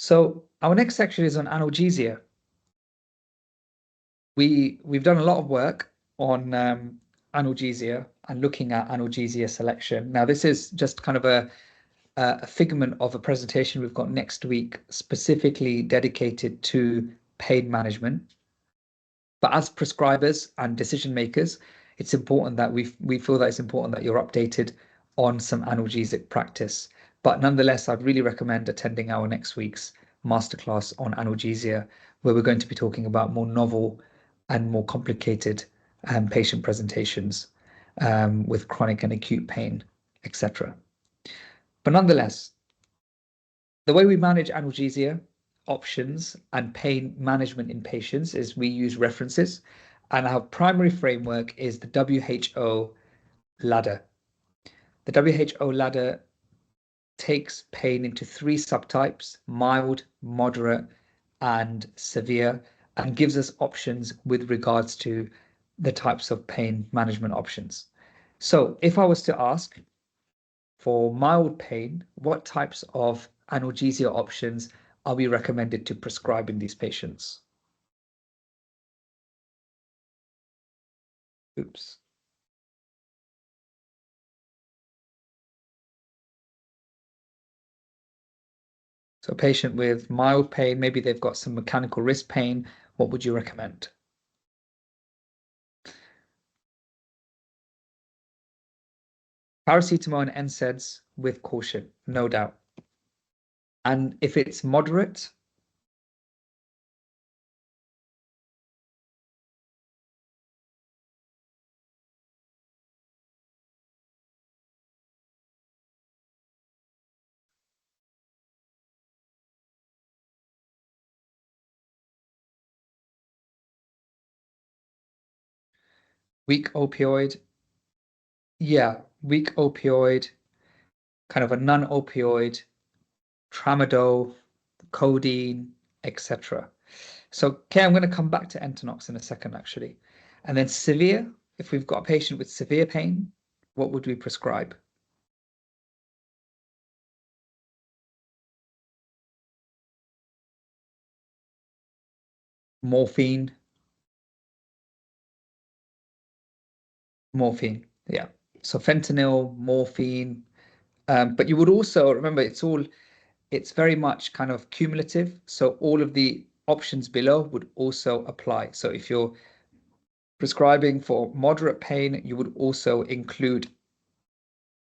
So our next section is on analgesia. We've done a lot of work on analgesia and looking at analgesia selection. Now, this is just kind of a figment of a presentation we've got next week, specifically dedicated to pain management. But as prescribers and decision makers, it's important that we feel that it's important that you're updated on some analgesic practice. But nonetheless, I'd really recommend attending our next week's masterclass on analgesia, where we're going to be talking about more novel and more complicated patient presentations with chronic and acute pain, etc. But nonetheless, the way we manage analgesia options and pain management in patients is we use references, and our primary framework is the WHO ladder. The WHO ladder takes pain into 3 subtypes: mild, moderate, and severe, and gives us options with regards to the types of pain management options. So if I was to ask for mild pain, what types of analgesia options are we recommended to prescribe in these patients? Oops. So a patient with mild pain, maybe they've got some mechanical wrist pain, what would you recommend? Paracetamol and NSAIDs with caution, no doubt. And if it's moderate, weak opioid, yeah, weak opioid, kind of a non-opioid, tramadol, codeine, etc. So, okay, I'm going to come back to Entonox in a second, actually. And then severe, if we've got a patient with severe pain, what would we prescribe? Morphine, yeah. So fentanyl, morphine, but you would also remember it's very much kind of cumulative. So all of the options below would also apply. So if you're prescribing for moderate pain, you would also include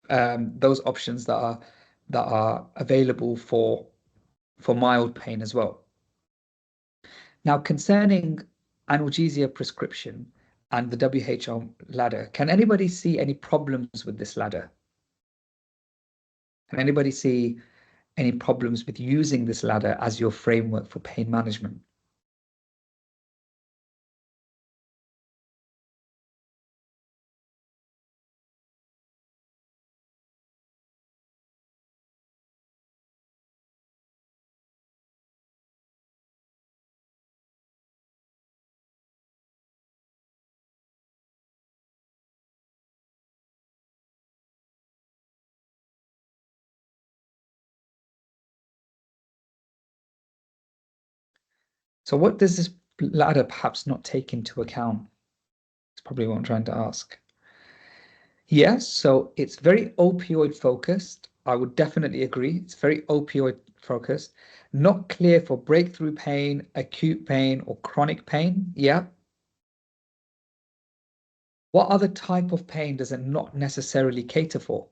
those options that are available for mild pain as well. Now, concerning analgesia prescription and the WHO ladder, can anybody see any problems with this ladder? Can anybody see any problems with using this ladder as your framework for pain management? So what does this ladder perhaps not take into account? It's probably what I'm trying to ask. Yes, so it's very opioid focused. I would definitely agree. It's very opioid focused. Not clear for breakthrough pain, acute pain, or chronic pain. Yeah. What other type of pain does it not necessarily cater for?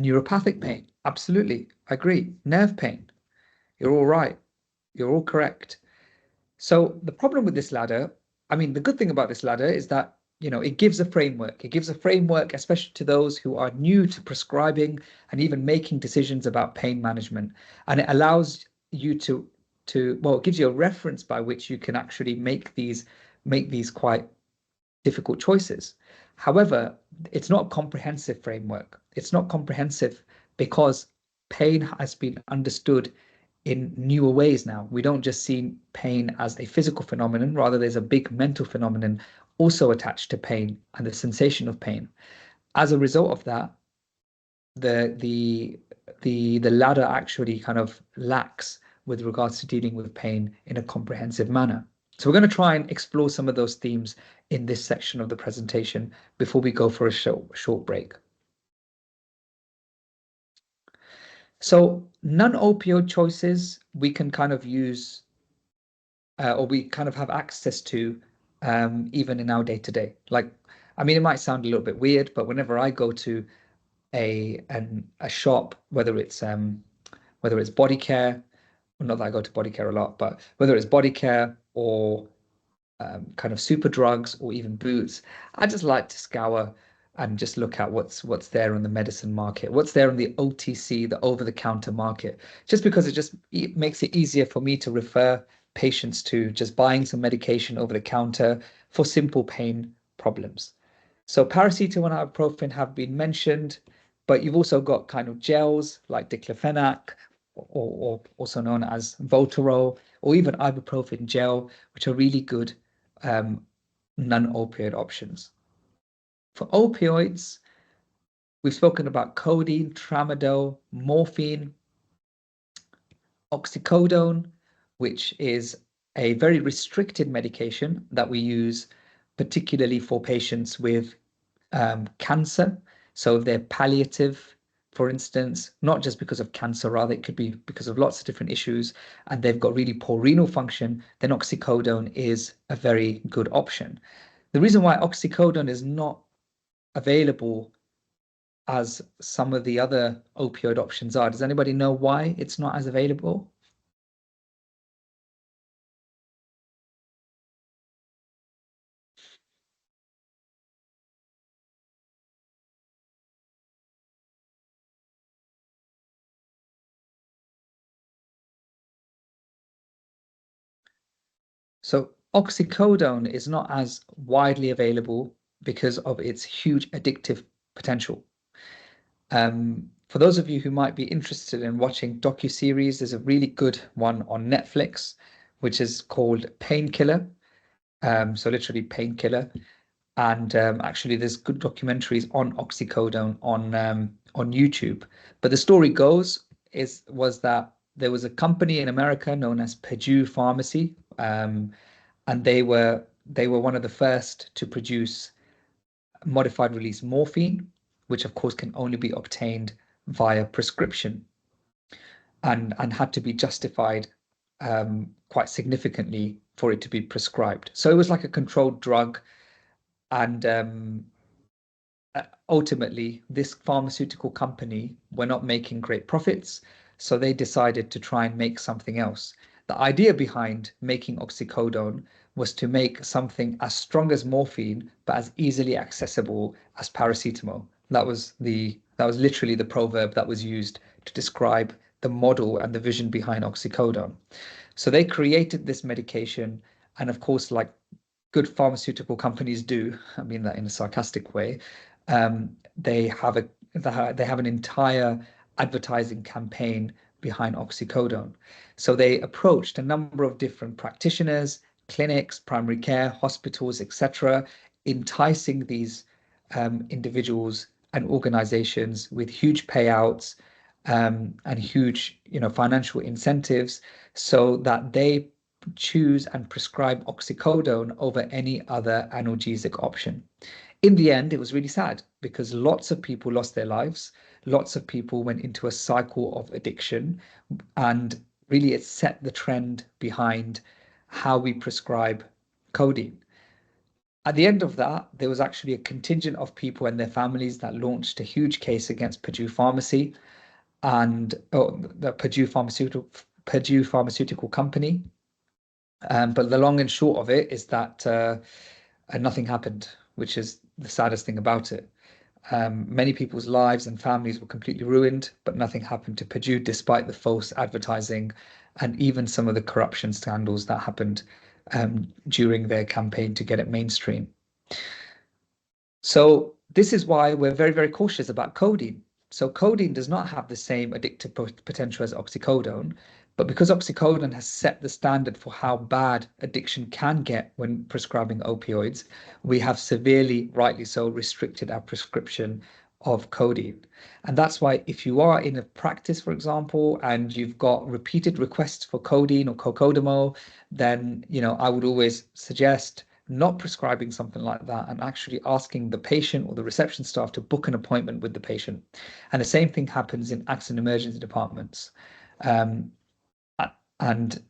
Neuropathic pain. Absolutely. I agree. Nerve pain. You're all right. You're all correct. So the problem with this ladder, I mean, the good thing about this ladder is that, it gives a framework. It gives a framework, especially to those who are new to prescribing and even making decisions about pain management. And it allows you well, it gives you a reference by which you can actually make these quite difficult choices. However, it's not a comprehensive framework. It's not comprehensive because pain has been understood in newer ways now. We don't just see pain as a physical phenomenon, rather there's a big mental phenomenon also attached to pain and the sensation of pain. As a result of that, the ladder actually kind of lacks with regards to dealing with pain in a comprehensive manner. So we're going to try and explore some of those themes in this section of the presentation before we go for a short break. So non-opioid choices we can kind of use or we kind of have access to even in our day-to-day. Like, I mean, it might sound a little bit weird, but whenever I go to a shop, whether it's body care, well, not that I go to body care a lot, but whether it's body care or kind of super drugs or even boots, I just like to scour and just look at what's there on the medicine market, what's there on the OTC, the over-the-counter market, just because it makes it easier for me to refer patients to just buying some medication over the counter for simple pain problems. So paracetamol and ibuprofen have been mentioned, but you've also got kind of gels like diclofenac, or also known as Voltarol, or even ibuprofen gel, which are really good non-opioid options. For opioids, we've spoken about codeine, tramadol, morphine, oxycodone, which is a very restricted medication that we use particularly for patients with cancer. So if they're palliative, for instance, not just because of cancer, rather it could be because of lots of different issues, and they've got really poor renal function, then oxycodone is a very good option. The reason why oxycodone is not available as some of the other opioid options are, does anybody know why it's not as available? So oxycodone is not as widely available because of its huge addictive potential. For those of you who might be interested in watching docu-series, there's a really good one on Netflix, which is called Painkiller. So literally Painkiller. And actually, there's good documentaries on oxycodone on YouTube. But the story was that there was a company in America known as Purdue Pharmacy, and they were one of the first to produce modified release morphine, which of course can only be obtained via prescription and had to be justified quite significantly for it to be prescribed. So it was like a controlled drug, and ultimately, this pharmaceutical company were not making great profits, so they decided to try and make something else. The idea behind making oxycodone was to make something as strong as morphine, but as easily accessible as paracetamol. That was literally the proverb that was used to describe the model and the vision behind oxycodone. So they created this medication, and of course, like good pharmaceutical companies do, I mean that in a sarcastic way, they have an entire advertising campaign behind oxycodone. So they approached a number of different practitioners, clinics, primary care, hospitals, etc., enticing these individuals and organizations with huge payouts and huge, financial incentives, so that they choose and prescribe oxycodone over any other analgesic option. In the end, it was really sad because lots of people lost their lives. Lots of people went into a cycle of addiction, and really it set the trend behind how we prescribe codeine. At the end of that, there was actually a contingent of people and their families that launched a huge case against Purdue Pharmacy and the Purdue Pharmaceutical Company. But the long and short of it is that nothing happened, which is the saddest thing about it. Many people's lives and families were completely ruined, but nothing happened to Purdue despite the false advertising and even some of the corruption scandals that happened during their campaign to get it mainstream. So this is why we're very, very cautious about codeine. So codeine does not have the same addictive potential as oxycodone, but because oxycodone has set the standard for how bad addiction can get when prescribing opioids, we have severely, rightly so, restricted our prescription of codeine. And that's why if you are in a practice, for example, and you've got repeated requests for codeine or cocodamol, then, I would always suggest not prescribing something like that and actually asking the patient or the reception staff to book an appointment with the patient. And the same thing happens in accident emergency departments. Um, and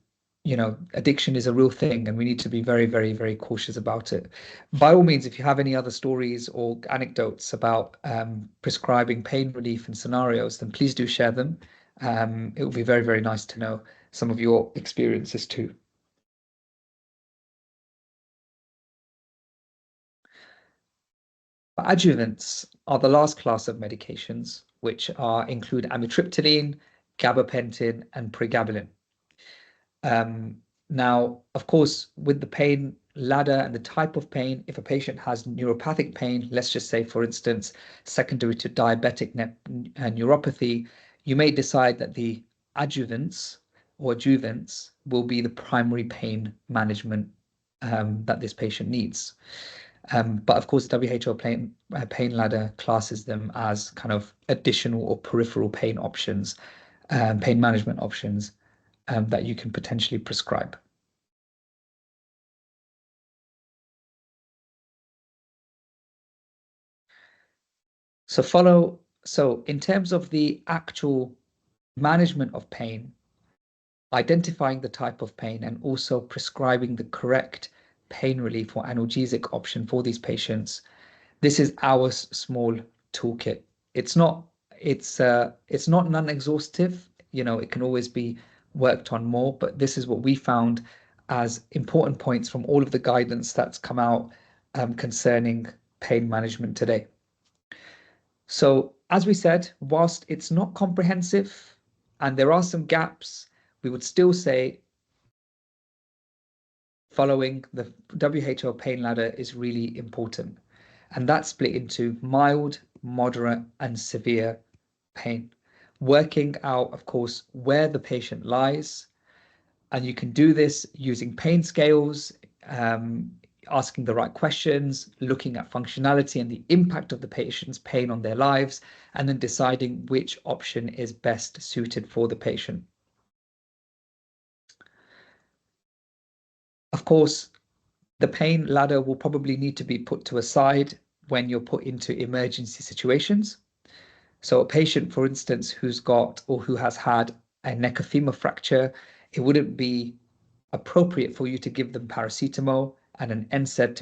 addiction is a real thing, and we need to be very, very, very cautious about it. By all means, if you have any other stories or anecdotes about prescribing pain relief in scenarios, then please do share them. It would be very, very nice to know some of your experiences too. Adjuvants are the last class of medications, which include amitriptyline, gabapentin, and pregabalin. Um, Now, of course, with the pain ladder and the type of pain, if a patient has neuropathic pain, let's just say, for instance, secondary to diabetic neuropathy, you may decide that the adjuvants or adjuvants will be the primary pain management that this patient needs. But of course, WHO pain ladder classes them as kind of additional or peripheral pain options, pain management options that you can potentially prescribe. So in terms of the actual management of pain, identifying the type of pain and also prescribing the correct pain relief or analgesic option for these patients, this is our small toolkit. It's not it's not non-exhaustive. It can always be worked on more, but this is what we found as important points from all of the guidance that's come out concerning pain management today. So, as we said, whilst it's not comprehensive and there are some gaps, we would still say following the WHO pain ladder is really important. And that's split into mild, moderate, and severe pain. Working out, of course, where the patient lies. And you can do this using pain scales, um, asking the right questions, looking at functionality and the impact of the patient's pain on their lives, and then deciding which option is best suited for the patient. Of course, the pain ladder will probably need to be put to a side when you're put into emergency situations. So a patient, for instance, who's got or who has had a neck of femur fracture, it wouldn't be appropriate for you to give them paracetamol and an NSAID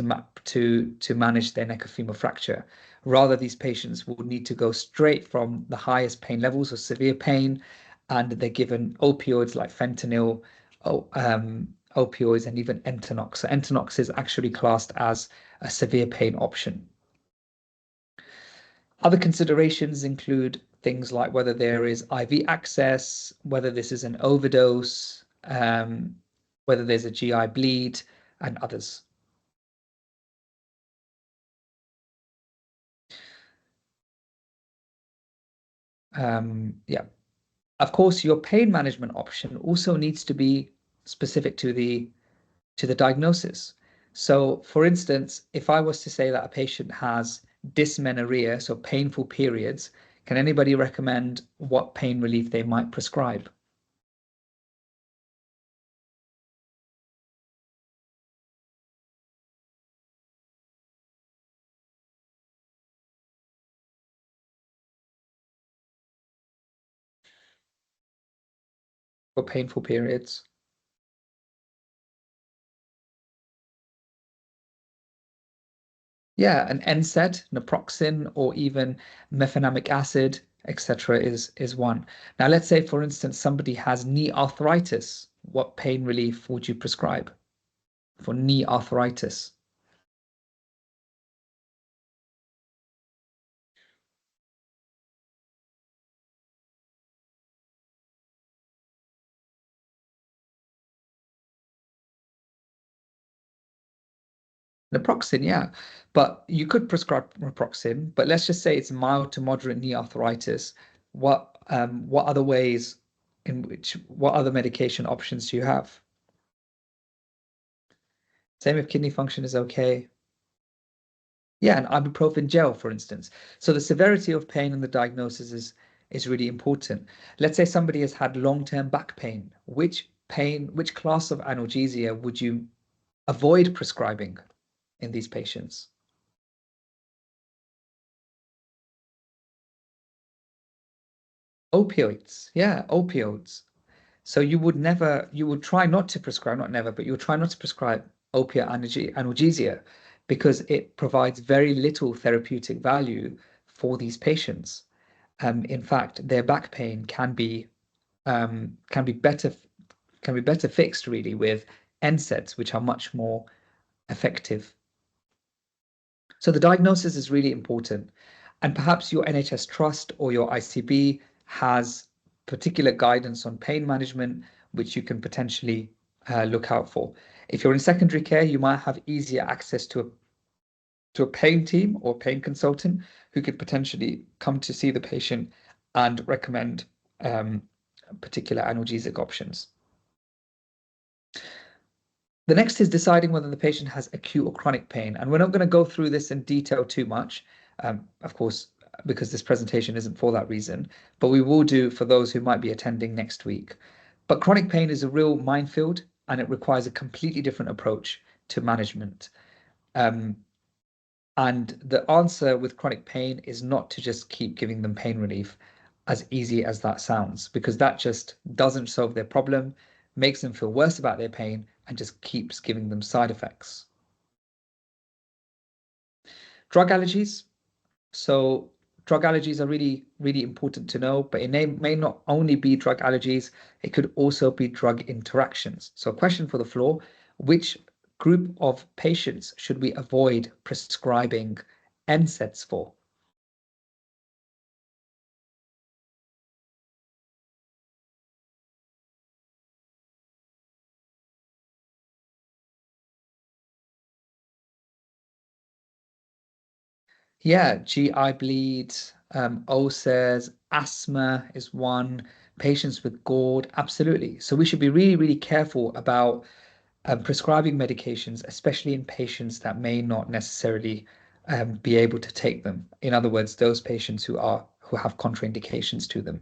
to manage their neck of femur fracture. Rather, these patients will need to go straight from the highest pain levels of severe pain, and they're given opioids like fentanyl, opioids, and even Entonox. So Entonox is actually classed as a severe pain option. Other considerations include things like whether there is IV access, whether this is an overdose, whether there's a GI bleed, and others. Yeah. Of course, your pain management option also needs to be specific to the diagnosis. So, for instance, if I was to say that a patient has dysmenorrhea, so painful periods, can anybody recommend what pain relief they might prescribe? For painful periods? Yeah, an NSAID, naproxen, or even mefenamic acid, etc., is one. Now, let's say, for instance, somebody has knee arthritis. What pain relief would you prescribe for knee arthritis? Naproxen, yeah. But you could prescribe naproxen, but let's just say it's mild to moderate knee arthritis. What other ways what other medication options do you have? Same if kidney function is okay. Yeah, an ibuprofen gel, for instance. So the severity of pain and the diagnosis is really important. Let's say somebody has had long-term back pain. Which class of analgesia would you avoid prescribing in these patients? Opioids. Yeah, opioids. So you would try not to prescribe, not never, but you would try not to prescribe analgesia because it provides very little therapeutic value for these patients. In fact, their back pain can be better fixed really with NSAIDs, which are much more effective. So the diagnosis is really important, and perhaps your NHS trust or your ICB has particular guidance on pain management, which you can potentially look out for. If you're in secondary care, you might have easier access to a pain team or pain consultant who could potentially come to see the patient and recommend particular analgesic options. The next is deciding whether the patient has acute or chronic pain. And we're not going to go through this in detail too much, of course, because this presentation isn't for that reason, but we will do for those who might be attending next week. But chronic pain is a real minefield and it requires a completely different approach to management. Um, and the answer with chronic pain is not to just keep giving them pain relief, as easy as that sounds, because that just doesn't solve their problem, makes them feel worse about their pain, and just keeps giving them side effects. Drug allergies. So drug allergies are really, really important to know, but it may not only be drug allergies, it could also be drug interactions. So a question for the floor, which group of patients should we avoid prescribing NSAIDs for? Yeah, GI bleed, ulcers, asthma is one, patients with GORD, absolutely. So we should be really, really careful about prescribing medications, especially in patients that may not necessarily be able to take them. In other words, those patients who have contraindications to them.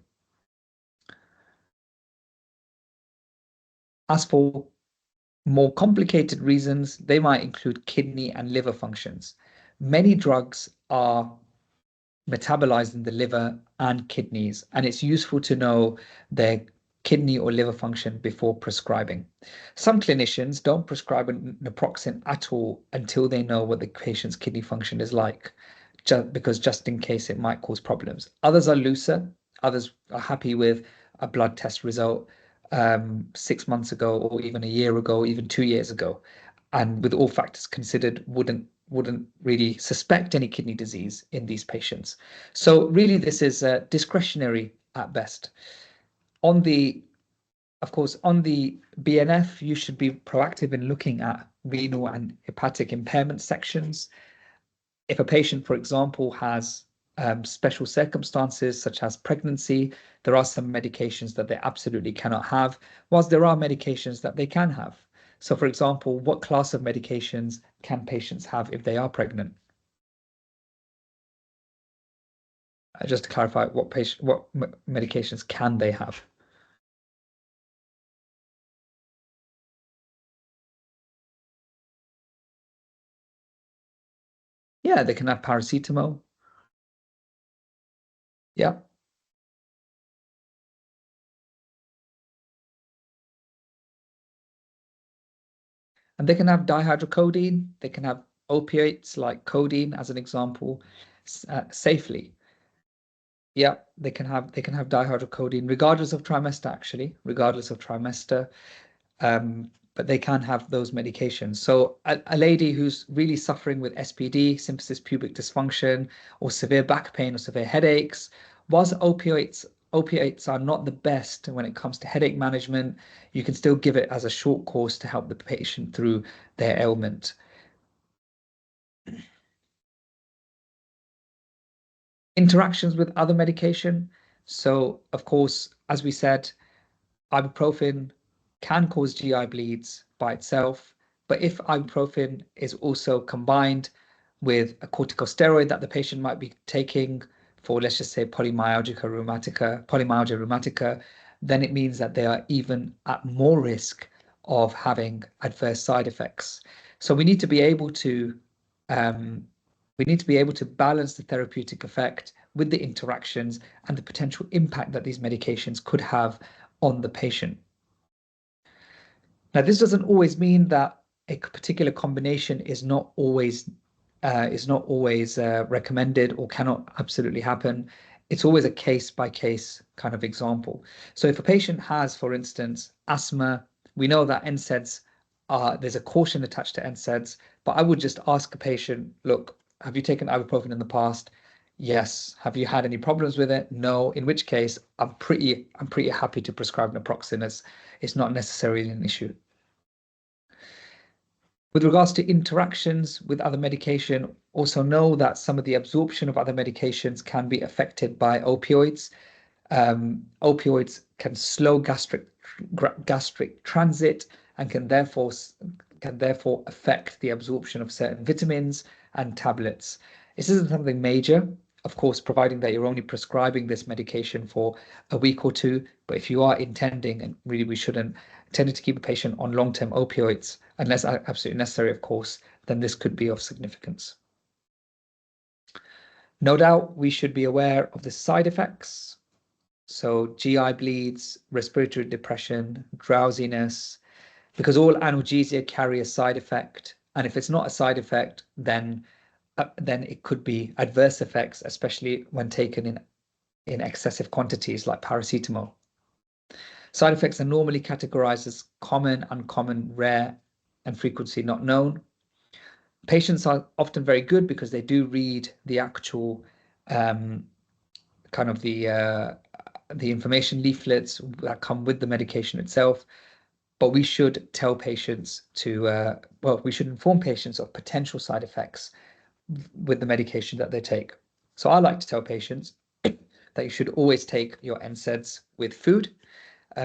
As for more complicated reasons, they might include kidney and liver functions. Many drugs are metabolized in the liver and kidneys, and it's useful to know their kidney or liver function before prescribing. Some clinicians don't prescribe a naproxen at all until they know what the patient's kidney function is like, just in case it might cause problems. Others are looser. Others are happy with a blood test result 6 months ago, or even a year ago, or even 2 years ago, and with all factors considered, wouldn't really suspect any kidney disease in these patients. So really, this is discretionary at best. On the, of course, on the BNF, you should be proactive in looking at renal and hepatic impairment sections. If a patient, for example, has special circumstances such as pregnancy, there are some medications that they absolutely cannot have, whilst there are medications that they can have. So, for example, what class of medications can patients have if they are pregnant? Just to clarify, what medications can they have? Yeah, they can have paracetamol. Yeah, and they can have dihydrocodeine. They can have opiates like codeine, as an example, safely. Yeah, they can have dihydrocodeine regardless of trimester, actually, regardless of trimester. But they can have those medications. So a lady who's really suffering with SPD, symphysis pubic dysfunction, or severe back pain or severe headaches, whilst opiates are not the best when it comes to headache management, you can still give it as a short course to help the patient through their ailment. Interactions with other medication. So, of course, as we said, ibuprofen can cause GI bleeds by itself, but if ibuprofen is also combined with a corticosteroid that the patient might be taking for, let's just say, polymyalgia rheumatica, then it means that they are even at more risk of having adverse side effects. So we need to be able to balance the therapeutic effect with the interactions and the potential impact that these medications could have on the patient. Now, this doesn't always mean that a particular combination is not always recommended or cannot absolutely happen. It's always a case-by-case kind of example. So if a patient has, for instance, asthma, we know that NSAIDs there's a caution attached to NSAIDs, but I would just ask a patient, look, have you taken ibuprofen in the past? Yes. Have you had any problems with it? No. In which case, I'm pretty happy to prescribe naproxen, as it's not necessarily an issue. With regards to interactions with other medication, also know that some of the absorption of other medications can be affected by opioids. Opioids can slow gastric transit and can therefore affect the absorption of certain vitamins and tablets. This isn't something major, of course, providing that you're only prescribing this medication for a week or two. But if you are intending, and really we shouldn't, intending to keep a patient on long-term opioids, unless absolutely necessary, of course, then this could be of significance. No doubt we should be aware of the side effects. So GI bleeds, respiratory depression, drowsiness, because all analgesia carry a side effect. And if it's not a side effect, then it could be adverse effects, especially when taken in excessive quantities like paracetamol. Side effects are normally categorized as common, uncommon, rare, and frequency not known. Patients are often very good because they do read the actual kind of the information leaflets that come with the medication itself. But we should tell patients to, we should inform patients of potential side effects with the medication that they take. So I like to tell patients that you should always take your NSAIDs with food.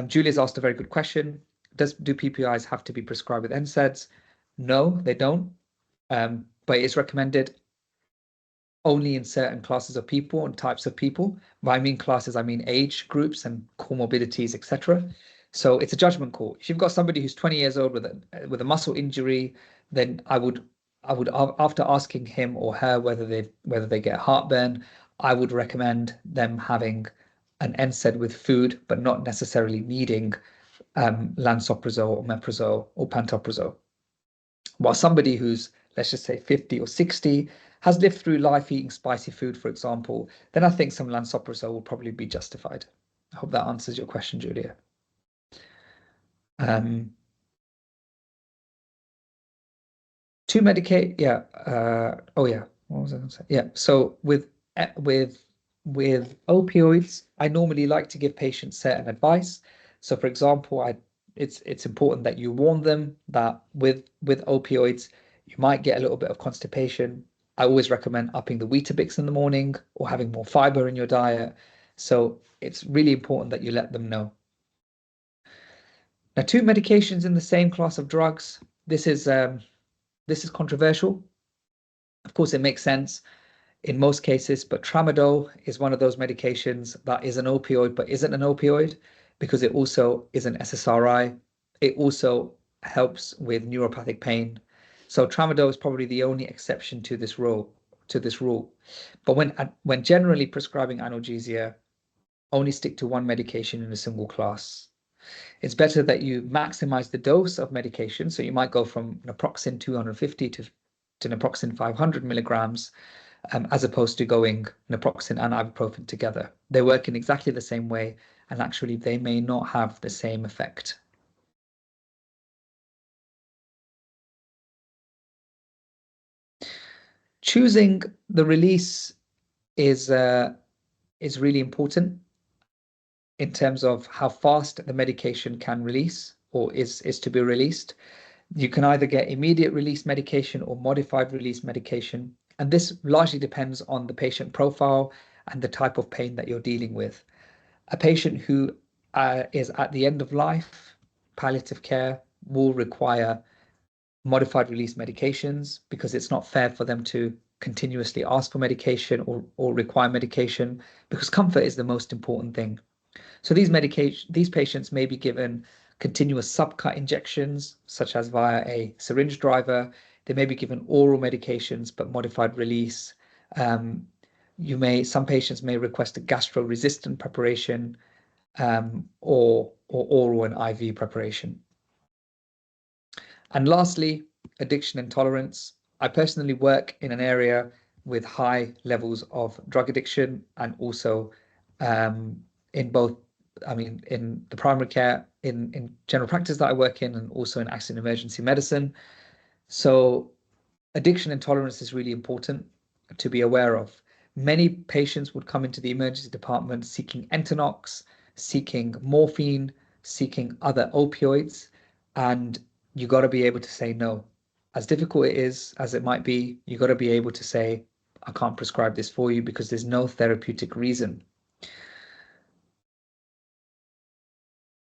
Julia's asked a very good question. Do PPIs have to be prescribed with NSAIDs? No, they don't. But it's recommended only in certain classes of people and types of people. By I mean classes, I mean age groups and comorbidities, etc. So it's a judgment call. If you've got somebody who's 20 years old with a muscle injury, then I would after asking him or her whether they get heartburn, I would recommend them having an NSAID with food, but not necessarily needing lansoprazole or meprazole or pantoprazole. While somebody who's, let's just say 50 or 60, has lived through life eating spicy food, for example, then I think some lansoprazole will probably be justified. I hope that answers your question, Julia. To medicate, yeah. What was I going to say? Yeah. So with opioids, I normally like to give patients certain advice. So, for example, it's important that you warn them that with opioids, you might get a little bit of constipation. I always recommend upping the Weetabix in the morning or having more fiber in your diet. So it's really important that you let them know. Now, two medications in the same class of drugs. This is controversial. Of course, it makes sense in most cases, but tramadol is one of those medications that is an opioid, but isn't an opioid because it also is an SSRI. It also helps with neuropathic pain. So tramadol is probably the only exception to this rule. But when generally prescribing analgesia, only stick to one medication in a single class. It's better that you maximize the dose of medication. So you might go from naproxen 250 to naproxen 500 milligrams, as opposed to going naproxen and ibuprofen together. They work in exactly the same way, and actually they may not have the same effect. Choosing the release is really important in terms of how fast the medication can release or is to be released. You can either get immediate release medication or modified release medication. And this largely depends on the patient profile and the type of pain that you're dealing with. A patient who is at the end of life, palliative care will require modified release medications because it's not fair for them to continuously ask for medication or require medication, because comfort is the most important thing. So these patients may be given continuous subcut injections, such as via a syringe driver. They may be given oral medications, but modified release. Some patients may request a gastro-resistant preparation, or oral and IV preparation. And lastly, addiction and tolerance. I personally work in an area with high levels of drug addiction, and also in both, in the primary care, in general practice that I work in, and also in accident emergency medicine. So addiction and tolerance is really important to be aware of. Many patients would come into the emergency department seeking Entonox, seeking morphine, seeking other opioids, and you got to be able to say no. As difficult it is as it might be, you got to be able to say, I can't prescribe this for you because there's no therapeutic reason.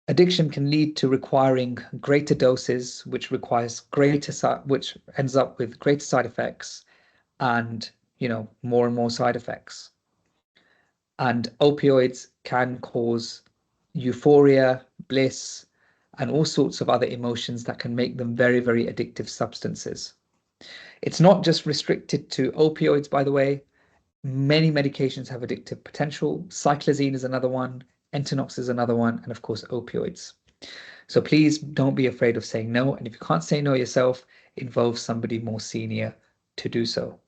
Addiction can lead to requiring greater doses, which ends up with greater side effects, and more and more side effects. And opioids can cause euphoria, bliss, and all sorts of other emotions that can make them very, very addictive substances. It's not just restricted to opioids, by the way. Many medications have addictive potential. Cyclazine is another one, Entonox is another one, and of course, opioids. So please don't be afraid of saying no. And if you can't say no yourself, involve somebody more senior to do so.